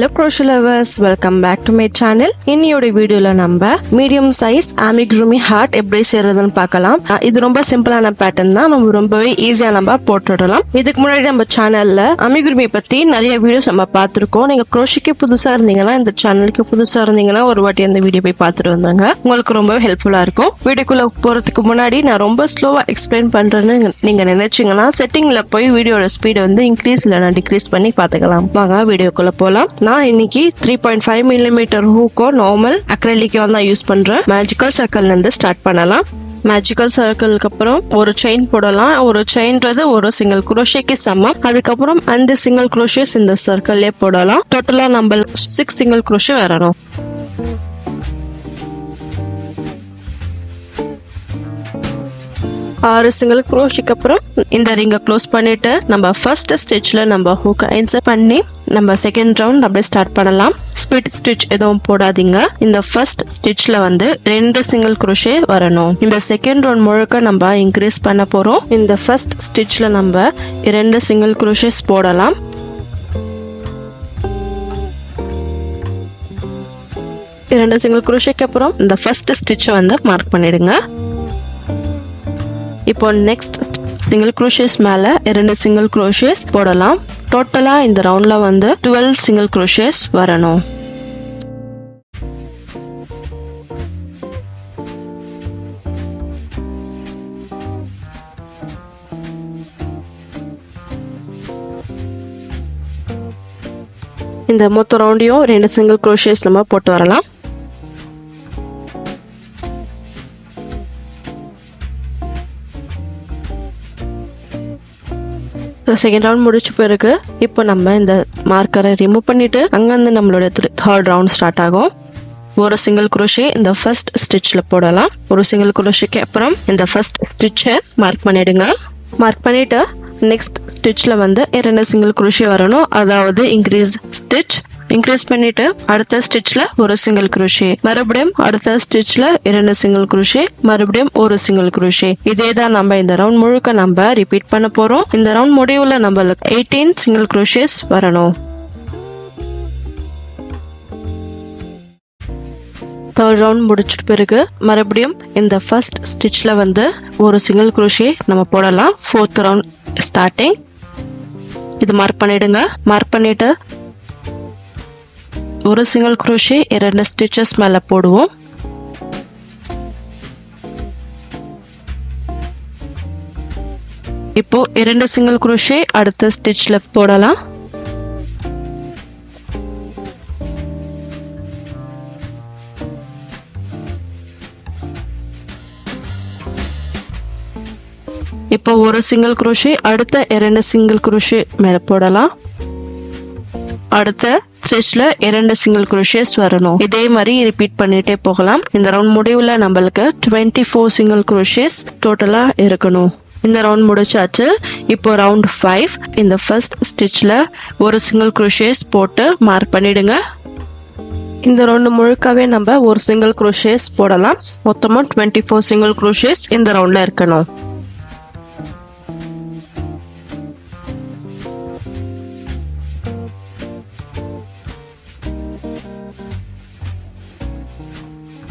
Hello crochet lovers, welcome back to my channel. இன்னையோட வீடியோல நம்ம மீடியம் சைஸ் amigurumi ஹார்ட் எப்படி செய்யறதுன்னு பார்க்கலாம். இது ரொம்ப சிம்பிளான பேட்டர்ன் தான், நம்ம ரொம்பவே ஈஸியா நம்ம போட்டுடலாம். இதுக்கு முன்னாடி நம்ம சேனல்ல amigurumi பத்தி நிறைய வீடியோஸ் நம்ம பார்த்திருக்கோம். நீங்க crochetக்கு புதுசா இருந்தீங்கன்னா, இந்த சேனலுக்கு புதுசா இருந்தீங்கன்னா ஒரு வாட்டி அந்த வீடியோ போய் பார்த்துட்டு வந்துருங்க. உங்களுக்கு ரொம்பவே ஹெல்ப்ஃபுல்லா இருக்கும். வீடியோக்குள்ள போறதுக்கு முன்னாடி நான் ரொம்ப ஸ்லோவா எக்ஸ்பிளைன் பண்றேன்னு நீங்க நினைச்சீங்கன்னா செட்டிங்ல போய் வீடியோட ஸ்பீட் வந்து இன்க்ரீஸ் இல்லைனா டிக்ரீஸ் பண்ணி பார்த்துக்கலாம். வாங்க வீடியோக்குள்ள போலாம். நான் இன்னைக்கு 3.5 mm ஹூக்கோ நார்மல் அக்ரிலிக்கோ தான் யூஸ் பண்றேன். மேஜிக்கல் சர்க்கிள்ல இருந்து ஸ்டார்ட் பண்ணலாம். மேஜிக்கல் சர்க்கிளுக்கு அப்புறம் ஒரு செயின் போடலாம். ஒரு செயின்றது ஒரு சிங்கிள் குரோஷேக்கு சமம். அதுக்கப்புறம் அந்த சிங்கிள் குரோஷேஸ் இந்த சர்க்கிள்லயே போடலாம். டோட்டலா நம்ம 6 சிங்கிள் குரோஷே வரணும். ஆறு சிங்கிள் குரோஷேக்கு அப்புறம் இந்த ரிங்கை க்ளோஸ் பண்ணிட்டு நம்ம ஃபர்ஸ்ட் ஸ்டிச்ல நம்ம ஹூக்கை இன்சர்ட் பண்ணி நம்ம செகண்ட் ரவுண்ட் அப்படியே ஸ்டார்ட் பண்ணலாம். ஸ்பிட் ஸ்டிச் எதுவும் போடாதீங்க. இந்த ஃபர்ஸ்ட் ஸ்டிச்ல வந்து 2 சிங்கிள் குரோஷே வரணும். இந்த செகண்ட் ரவுண்ட் முழுக்க நம்ம இன்க்ரீஸ் பண்ண போறோம். இந்த ஃபர்ஸ்ட் ஸ்டிச்ல நம்ம 2 சிங்கிள் குரோஷேஸ் போடலாம். இரண்டு சிங்கிள் குரோஷேக்கு அப்புறம் இந்த ஃபர்ஸ்ட் ஸ்டிச்சை வந்து மார்க் பண்ணிடுங்க. இப்போ நெக்ஸ்ட் சிங்கிள் குரோஷேஸ் மேல 2 சிங்கிள் குரோஷேஸ் போடலாம். டோட்டலா இந்த ரவுண்ட்ல வந்து 12 சிங்கிள் குரோஷேஸ் வரணும். இந்த மொத்த ரவுண்டையும் 2 சிங்கிள் குரோஷேஸ் நம்ம போட்டு வரலாம். செகண்ட் ரவுண்ட் முடிச்ச பிறகு இப்போ நம்ம இந்த மார்க்கரை ரிமூவ் பண்ணிட்டு அங்கிருந்து நம்மளோட தேர்ட் ரவுண்ட் ஸ்டார்ட் ஆகும். ஒரு சிங்கிள் குரோஷே இந்த ஃபர்ஸ்ட் ஸ்டிச்ல போடலாம். ஒரு சிங்கிள் குரோஷேக்கு அப்புறம் இந்த ஃபர்ஸ்ட் ஸ்டிச்சை மார்க் பண்ணிடுங்க. மார்க் பண்ணிட்டு நெக்ஸ்ட் ஸ்டிச்ல வந்து 2 சிங்கிள் குரோஷே வரணும். அதாவது இன்க்ரீஸ் பண்ணிட்டு அடுத்த ஸ்டிச்ல ஒரு சிங்கிள் குரோஷே, மறுபடியும் அடுத்த ஸ்டிச்ல 2 சிங்கிள் குரோஷே, மறுபடியும் ஒரு சிங்கிள் குரோஷே. இதே தான் நம்ம இந்த ரவுண்ட் முழுக்க நம்ம ரிப்பீட் பண்ண போறோம். இந்த ரவுண்ட் முடிவுல நம்மளுக்கு 18 சிங்கிள் குரோஷேஸ் வரணும். தேர்ட் ரவுண்ட் முடிச்சிட்ட பிறகு மறுபடியும் இந்த ஃபர்ஸ்ட் ஸ்டிச்ல வந்து ஒரு சிங்கிள் குரோஷே நம்ம போடலாம். Fourth round starting. இது மார்க் பண்ணிடுங்க. மார்க் பண்ணிட்டு ஒரு சிங்கிள் குரோஷே 2 ஸ்டிச்சஸ் மேல போடுவோம். இப்போ 2 சிங்கிள் குரோஷே அடுத்த ஸ்டிச்ல போடலாம். இப்போ ஒரு சிங்கிள் குரோஷே அடுத்த 2 சிங்கிள் குரோஷே மேல போடலாம். அடுத்த ஸ்டிச்ல 2 சிங்கிள் குரோஷேஸ் வரணும். இதே மாதிரி ரிப்பீட் பண்ணிட்டே போகலாம். இந்த ரவுண்ட் முடிவுல நம்மளுக்கு 24 சிங்கிள் குரோஷேஸ் டோட்டலா இருக்கணும். இந்த ரவுண்ட் முடிச்சாச்சு. இப்போ ரவுண்ட் 5 இந்த ஃபர்ஸ்ட் ஸ்டிச்ல ஒரு சிங்கிள் குரோஷேஸ் போட்டு மார்க் பண்ணிடுங்க. இந்த ரவுண்ட் முழுக்கவே நம்ம ஒரு சிங்கிள் குரோஷேஸ் போடலாம். மொத்தமா 24 சிங்கிள் குரோஷேஸ் இந்த ரவுண்ட்ல இருக்கணும்.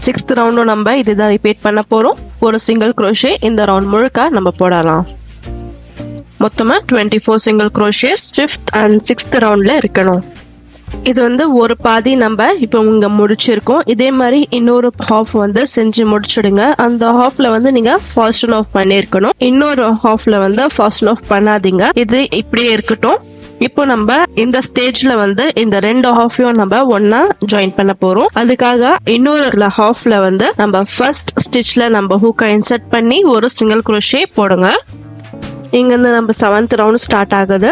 சிக்ஸ்த் ரவுண்டும் நம்ம இதுதான் ரிப்பீட் பண்ண போறோம். ஒரு சிங்கிள் குரோஷே இந்த ரவுண்ட் முழுக்க நம்ம போடலாம். மொத்தமா 24 single crochets 5th and 6th ரவுண்ட்ல இருக்கணும். இது வந்து ஒரு பாதி நம்ம இப்போ இங்க முடிச்சிருக்கோம். இதே மாதிரி இன்னொரு ஹாஃப் வந்து செஞ்சு முடிச்சிடுங்க. அந்த ஹாஃப்ல வந்து நீங்க ஃபாஸ்டன் ஆஃப் பண்ணிருக்கணும். இன்னொரு ஹாஃப்ல வந்து ஃபாஸ்டன் ஆஃப் பண்ணாதீங்க. இது இப்படியே இருக்கட்டும். இப்போ நம்ம இந்த ஸ்டேஜ்ல வந்து இந்த 2 ஹாஃபையும் நம்ம ஒன்னா ஜாயின் பண்ண போறோம். அதுக்காக இன்னொரு ஹாஃப்ல வந்து நம்ம ஃபர்ஸ்ட் ஸ்டிச்ல நம்ம ஹூக்கை இன்சர்ட் பண்ணி ஒரு சிங்கிள் குரோஷே போடுங்க. இங்க இருந்து நம்ம 7th ரவுண்ட் ஸ்டார்ட் ஆகுது.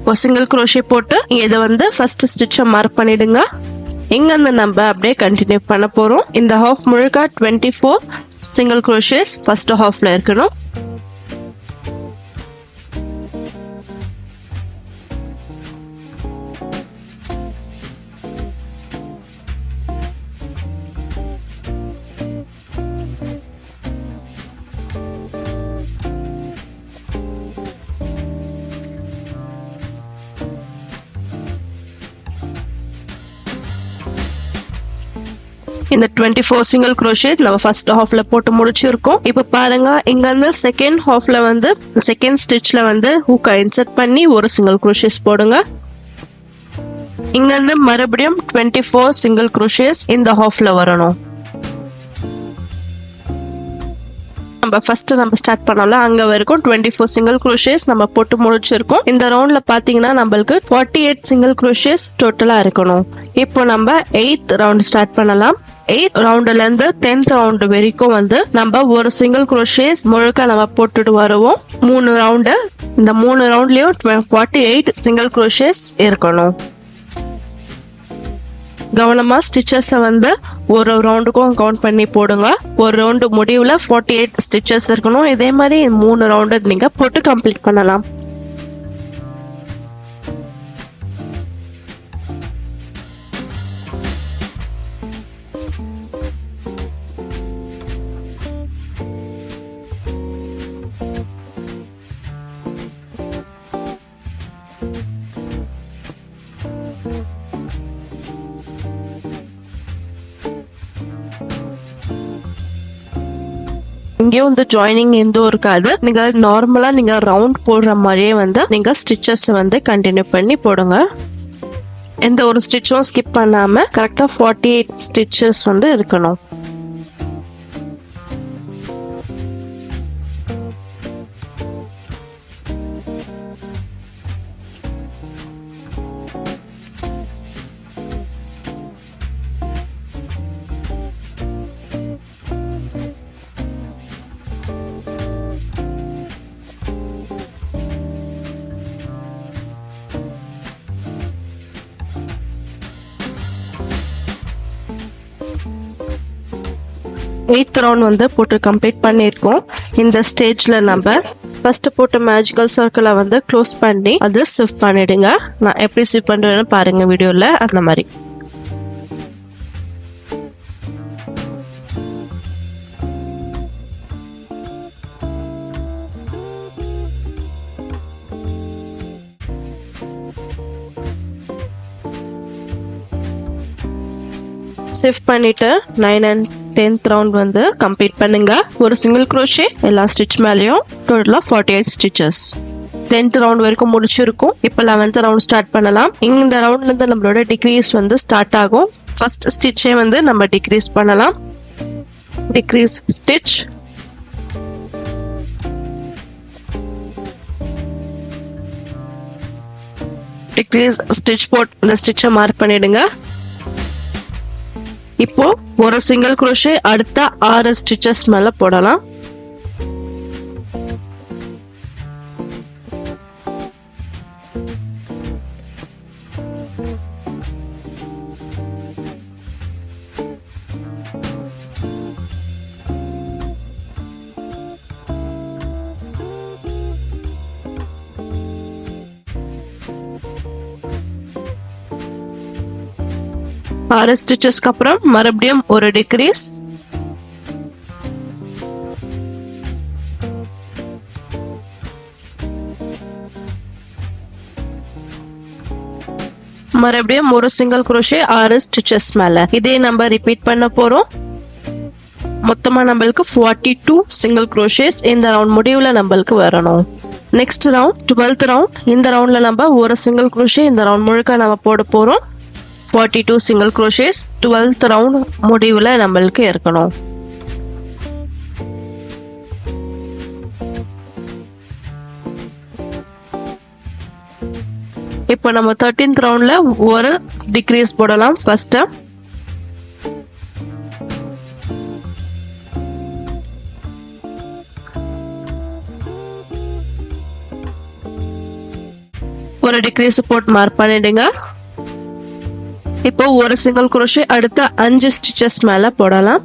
ஒரு சிங்கிள் குரோஷே போட்டு இதை வந்து ஃபர்ஸ்ட் ஸ்டிச்சை மார்க் பண்ணிடுங்க. இங்க இருந்து நம்ம அப்படியே கண்டினியூ பண்ண போறோம். இந்த ஹாஃப் முழுக்க 24 சிங்கிள் குரோஷேஸ் ஃபர்ஸ்ட் ஹாஃப்ல இருக்கணும். இந்த 24 சிங்கிள் crochet நம்ம ஃபர்ஸ்ட் ஹாஃப்ல போட்டு முடிச்சிருக்கோம். இப்போ பாருங்க இங்க வந்து செகண்ட் ஹாஃப்ல வந்து செகண்ட் ஸ்டிச்ல வந்து ஹூக்கை இன்சர்ட் பண்ணி ஒரு சிங்கிள் crochet போடுங்க. இங்க இருந்து மறுபடியும் 24 சிங்கிள் crochet இந்த ஹாஃப்ல வரணும். நம்ம ஃபர்ஸ்ட் நம்ம ஸ்டார்ட் பண்ணோம்ல அங்க வரைக்கும் 24 சிங்கிள் crochet நம்ம போட்டு முடிச்சிருக்கோம். இந்த ரவுண்ட்ல பாத்தீங்கன்னா நம்மளுக்கு 48 சிங்கிள் crochet டோட்டலா இருக்கணும். இப்போ நம்ம 8th ரவுண்ட் ஸ்டார்ட் பண்ணலாம். 8th ரவுண்ட்ல இருந்து 10th ரவுண்ட் வரைக்கும் வந்து நம்ம ஒரு சிங்கிள் crochet முழுக்க நம்ம போட்டுட்டு வருவோம். 3 ரவுண்டு. இந்த 3 ரவுண்ட்லயும் 48 சிங்கிள் crochet இருக்கணும். கவனமா ஸ்டிச்சஸ் வந்து ஒரு ரவுண்டுக்கும் கவுண்ட் பண்ணி போடுங்க. ஒரு ரவுண்டு முடிவுல 48 ஸ்டிச்சஸ் இருக்கணும். இதே மாதிரி 3 ரவுண்டு நீங்க போட்டு கம்ப்ளீட் பண்ணலாம். இங்கேயும் வந்து ஜாயினிங் எதுவும் இருக்காது. நீங்க நார்மலா நீங்க ரவுண்ட் போடுற மாதிரியே வந்து நீங்க ஸ்டிச்சஸ் வந்து கண்டினியூ பண்ணி போடுங்க. எந்த ஒரு ஸ்டிச்சும் ஸ்கிப் பண்ணாம கரெக்டா 48 ஸ்டிச்சஸ் வந்து இருக்கணும். எய்த் ரவுண்ட் வந்து போட்டு கம்ப்ளீட் பண்ணியிருக்கோம். இந்த ஸ்டேஜ்ல நம்ம ஃபர்ஸ்ட் போட்ட மேஜிக்கல் சர்க்கிளை வந்து க்ளோஸ் பண்ணி அது ஷிஃப்ட் பண்ணிடுங்க. நான் எப்படி ஷிஃப்ட் பண்ணுறேன்னு பாருங்க வீடியோல. அந்த மாதிரி ஷிஃப்ட் பண்ணிட்டு 9 and 10th ரவுண்ட் வந்து கம்ப்ளீட் பண்ணுங்க. ஒரு சிங்கிள் crochet எல்லா ஸ்டிச் மேலேயும் டோட்டலா 48 ஸ்டிச்சஸ். 10th ரவுண்ட் வரைக்கும் முடிச்சிருக்கும். இப்போ 11th ரவுண்ட் ஸ்டார்ட் பண்ணலாம். இந்த ரவுண்ட்ல இருந்து நம்மளோட டிக்ரீஸ் வந்து ஸ்டார்ட் ஆகும். ஃபர்ஸ்ட் ஸ்டிச்சே வந்து நம்ம டிக்ரீஸ் பண்ணலாம். டிக்ரீஸ் ஸ்டிச், டிக்ரீஸ் ஸ்டிச் போட் இந்த ஸ்டிச்சை மார்க் பண்ணிடுங்க. இப்போ ஒரு சிங்கிள் crochet அடுத்த 6 ஸ்டிச்சஸ் மேல போடலாம். ஆறு ஸ்டிச்சஸ்க்கு அப்புறம் மறுபடியும் ஒரு டிக்ரீஸ். மறுபடியும் ஒரு சிங்கிள் crochet 6 ஸ்டிச்சஸ் மேல. இதே நம்ம ரிப்பீட் பண்ண போறோம். மொத்தமா நம்மளுக்கு 42 சிங்கிள் crochet இந்த ரவுண்ட் முடிவுல நம்மளுக்கு வரணும். Next round 12th round. இந்த ரவுண்ட்ல நம்ம ஒரு சிங்கிள் crochet இந்த ரவுண்ட் முழுக்க நம்ம போட போறோம். 42 சிங்கிள் crochet 12th ரவுண்ட் முடிவுல நம்மளுக்கு இருக்கணும். இப்போ நம்ம 13th ரவுண்ட்ல ஒரு டிக்ரீஸ் போடலாம். ஃபர்ஸ்ட் ஒரு டிக்ரீஸ் போட்டு மார்க் பண்ணிடுங்க. இப்போ ஒரு சிங்கிள் crochet அடுத்த 5 ஸ்டிச்சஸ் மேல போடலாம்.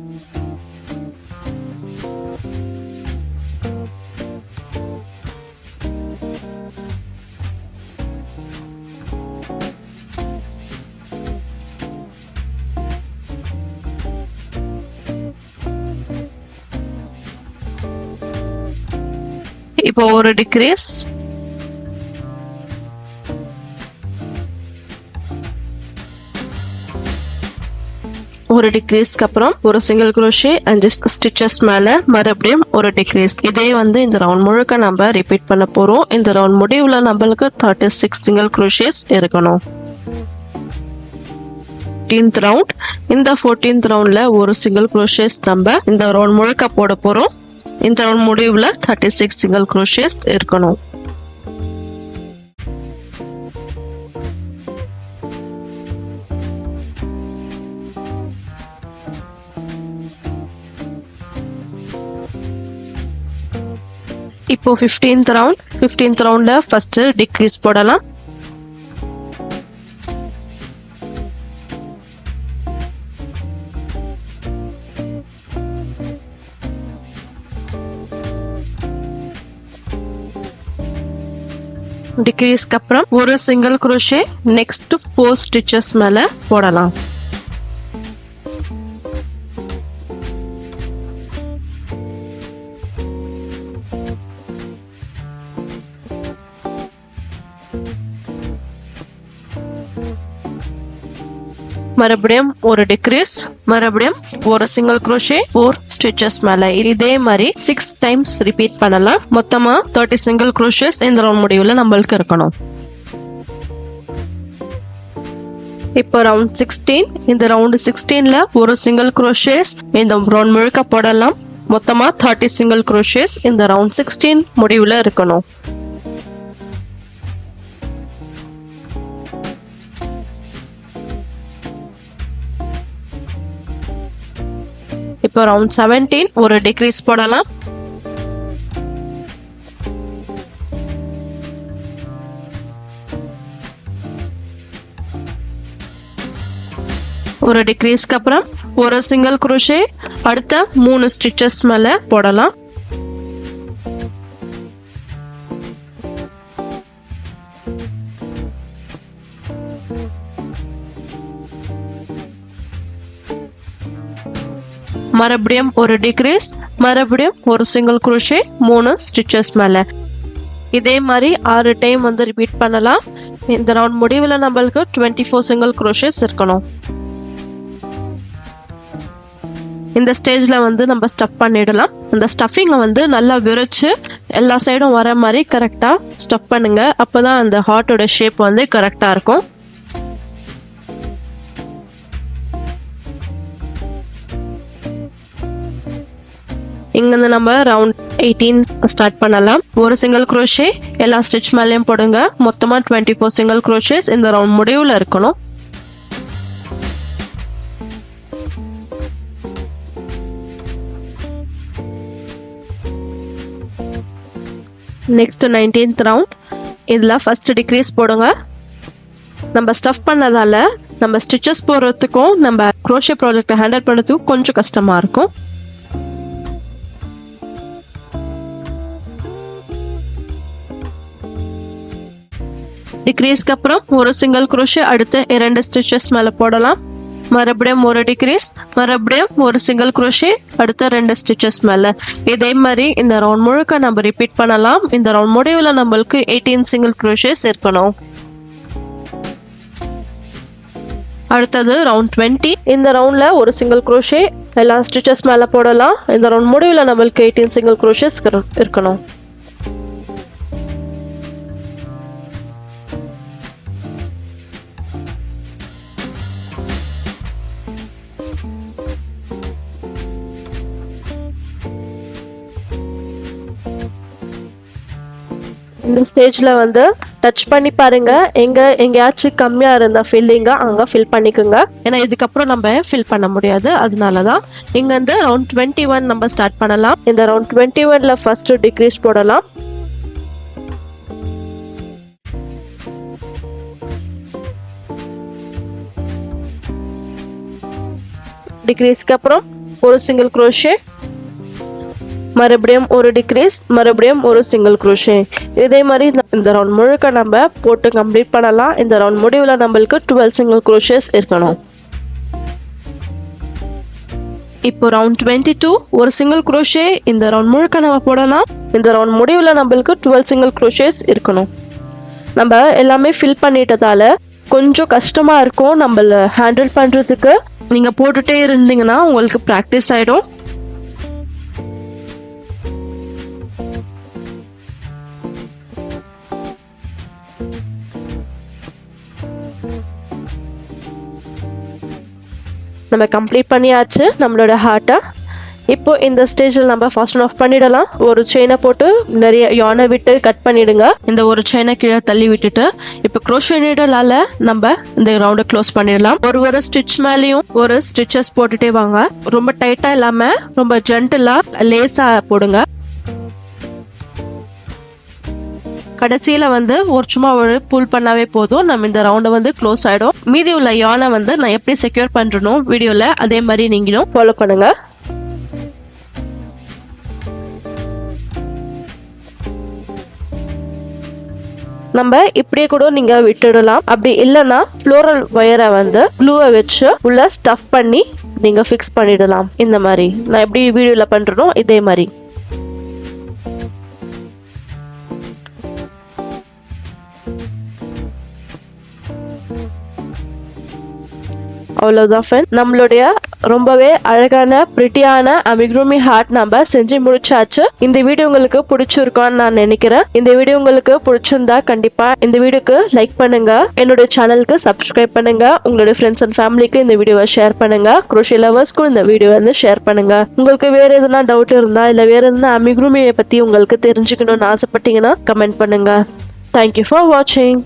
இப்போ ஒரு டிக்ரீஸ். ஒரு டிக்ரீஸ்க்கு அப்புறம் ஒரு சிங்கிள் crochet 5 ஸ்டிச்சஸ் மேல மறுபடியும் ஒரு டிக்ரீஸ். இதே வந்து இந்த ரவுண்ட் முழுக்க நம்ம ரிப்பீட் பண்ண போறோம். இந்த ரவுண்ட் முடிவுல நம்மளுக்கு 36 சிங்கிள் crochets இருக்கணும். 14th round. இந்த 14th ரவுண்ட்ல ஒரு சிங்கிள் crochets நம்ம இந்த ரவுண்ட் முழுக்க போட போறோம். இந்த ரவுண்ட் முடிவுல 36 சிங்கிள் crochets இருக்கணும். இப்போ 15th ரவுண்ட்ல ஃபர்ஸ்ட் டிக்ரீஸ் போடலாம். டிக்ரீஸ்க்கு அப்புறம் ஒரு சிங்கிள் crochet நெக்ஸ்ட் 4 ஸ்டிச்சஸ் மேல போடலாம். மறுபடியும் ஒரு டிக்ரீஸ், மறுபடியும் ஒரு சிங்கிள் crochet 4 ஸ்டிச்சஸ் மேல. இதே மாதிரி 6 டைம்ஸ் ரிப்பீட் பண்ணலாம். மொத்தமா 30 சிங்கிள் crochets இந்த ரவுண்ட் முடிவுல நம்மளுக்கு இருக்கணும். இப்போ ரவுண்ட் 16. இந்த ரவுண்ட் 16ல ஒரு சிங்கிள் crochets இந்த ரவுண்ட் முழுக்க போடலாம். மொத்தமா 30 சிங்கிள் crochets இந்த ரவுண்ட் 16 முடிவுல இருக்கணும். இப்போ ரவுண்ட் 17 ஒரு டிக்ரீஸ் போடலாம். ஒரு டிக்ரீஸ்க்கு அப்புறம் ஒரு சிங்கிள் crochet அடுத்த 3 ஸ்டிச்சஸ் மேல போடலாம். மறுபடியும் ஒரு டிக்ரீஸ், மறுபடியும் ஒரு சிங்கிள் crochet 3 ஸ்டிச்சஸ் மேல. இதே மாதிரி 6 டைம் வந்து ரிப்பீட் பண்ணலாம். இந்த ரவுண்ட் முடிவுல நம்மளுக்கு 24 சிங்கிள் crochets இருக்கணும். இந்த ஸ்டேஜ்ல வந்து நம்ம ஸ்டஃப் பண்ணிடலாம். அந்த ஸ்டஃபிங்கை வந்து நல்லா விரிச்சு எல்லா சைடும் வர மாதிரி கரெக்டா ஸ்டஃப் பண்ணுங்க. அப்பதான் அந்த ஹார்ட்டோட ஷேப் வந்து கரெக்டா இருக்கும். இங்கிருந்து நம்ம ரவுண்ட் 18 ஸ்டார்ட் பண்ணலாம். ஒரு சிங்கிள் crochet எல்லா ஸ்டிச் மேலேயும் போடுங்க. மொத்தமா 24 சிங்கிள் crochets இந்த ரவுண்ட் முடிவுல இருக்கணும். Next 19th round. இதுல ஃபர்ஸ்ட் டிக்ரீஸ் போடுங்க. நம்ம ஸ்டஃப் பண்ணதால நம்ம ஸ்டிச்சஸ் போடுறதுக்கும் நம்ம crochet ப்ராஜெக்டை ஹேண்டில் பண்ணுறதுக்கும் கொஞ்சம் கஷ்டமா இருக்கும். டிக்ரீஸ்க்கு அப்புறம் ஒரு சிங்கிள் crochet அடுத்து 2 ஸ்டிச்சஸ் மேல போடலாம். மறுபடியும் ஒரு டிக்ரீஸ், மறுபடியும் ஒரு சிங்கிள் crochet அடுத்த 2 ஸ்டிச்சஸ் மேல. இதே மாதிரி இந்த ரவுண்ட் முழுக்க நம்ம ரிப்பீட் பண்ணலாம். இந்த ரவுண்ட் முடிவுல நம்மளுக்கு 18 சிங்கிள் crochets இருக்கணும். அடுத்தது ரவுண்ட் 20. இந்த ரவுண்ட்ல ஒரு சிங்கிள் crochet எல்லா ஸ்டிச்சஸ் மேல போடலாம். இந்த ரவுண்ட் முடிவுல நம்மளுக்கு 18 சிங்கிள் crochets இருக்கணும். இந்த ஸ்டேஜ்ல வந்து டச் பண்ணி பாருங்க. எங்கேயாச்சும் கம்மியா இருந்த ஃபில்லிங்க அங்க ஃபில் பண்ணிக்கோங்க. ஏன்னா இதுக்கப்புறம் நம்ம ஃபில் பண்ண முடியாது. அதனாலதான் இங்க வந்து ரவுண்ட் 21 நம்ம ஸ்டார்ட் பண்ணலாம். இந்த ரவுண்ட் 21ல ஃபர்ஸ்ட் டிக்ரீஸ் போடலாம். டிக்ரீஸ்க்கு அப்புறம் ஒரு சிங்கிள் crochet, மறுபடியும் ஒரு டிக்ரீஸ், மறுபடியும் ஒரு சிங்கிள் crochet. இதே மாதிரி இந்த ரவுண்ட் முழுக்க நம்ம போட்டு கம்ப்ளீட் பண்ணலாம். இந்த ரவுண்ட் முடிவுல நம்மளுக்கு 12 சிங்கிள் crochets இருக்கணும். இப்போ ரவுண்ட் 22 ஒரு சிங்கிள் crochet இந்த ரவுண்ட் முழுக்க நம்ம போடலாம். இந்த ரவுண்ட் முடிவுல நம்மளுக்கு 12 சிங்கிள் crochets இருக்கணும். நம்ம எல்லாமே ஃபில் பண்ணிட்டதால கொஞ்சம் கஷ்டமா இருக்கும் நம்மள ஹேண்டில் பண்றதுக்கு. நீங்க போட்டுட்டே இருந்தீங்கன்னா உங்களுக்கு ப்ராக்டிஸ் ஆயிடும். நம்ம கம்ப்ளீட் பண்ணியாச்சு நம்மளோட ஹார்ட்டை. இப்போ இந்த ஸ்டேஜில் நம்ம ஃபாஸ்ட் ஆஃப் பண்ணிடலாம். ஒரு செயினை போட்டு நிறைய யானை விட்டு கட் பண்ணிடுங்க. இந்த ஒரு செயினை கீழே தள்ளி விட்டுட்டு இப்போ crochet needle-ஆல நம்ம இந்த ரவுண்டை க்ளோஸ் பண்ணிடலாம். ஒரு ஸ்டிச் மேலேயும் ஒரு ஸ்டிச்சஸ் போட்டுட்டே வாங்க. ரொம்ப டைட்டா இல்லாம ரொம்ப ஜென்டிலா லேசா போடுங்க. கடைசியில சும்மா ஒரு புல் பண்ணாவே போதும். நம்ம இந்த ரவுண்டை க்ளோஸ் ஆயிடும். மீதி உள்ள யானை நான் எப்படி செக்யூர் பண்றணும் வீடியோல அதே மாதிரி நீங்களும் ஃபாலோ பண்ணுங்க. நம்ம இப்படியே கூட நீங்க விட்டுடலாம். அப்படி இல்லைன்னா ஃப்ளோரல் வயரை க்ளூவை வச்சு உள்ள ஸ்டஃப் பண்ணி நீங்க ஃபிக்ஸ் பண்ணிடலாம். இந்த மாதிரி நான் எப்படி வீடியோல பண்றனோ இதே மாதிரி. அவ்வளவுதான் ஃப்ரெண்ட், நம்மளுடைய ரொம்பவே அழகான பிரிட்டியான அமிகுருமி ஹார்ட் நம்ம செஞ்சு முடிச்சாச்சு. இந்த வீடியோ உங்களுக்கு பிடிச்சிருக்கான்னு நான் நினைக்கிறேன். இந்த வீடியோ உங்களுக்கு பிடிச்சிருந்தா கண்டிப்பா இந்த வீடியோக்கு லைக் பண்ணுங்க, என்னோட சேனலுக்கு சப்ஸ்கிரைப் பண்ணுங்க, உங்களுடைய ஃப்ரெண்ட்ஸ் அண்ட் ஃபேமிலிக்கு இந்த வீடியோவை ஷேர் பண்ணுங்க, crochet லவர்ஸ்க்கும் இந்த வீடியோ ஷேர் பண்ணுங்க. உங்களுக்கு வேற எதுனா டவுட் இருந்தா இல்ல வேற எதுனா அமிகுருமியை பத்தி உங்களுக்கு தெரிஞ்சுக்கணும்னு ஆசைப்பட்டீங்கன்னா கமெண்ட் பண்ணுங்க. தேங்க்யூ ஃபார் வாட்சிங்.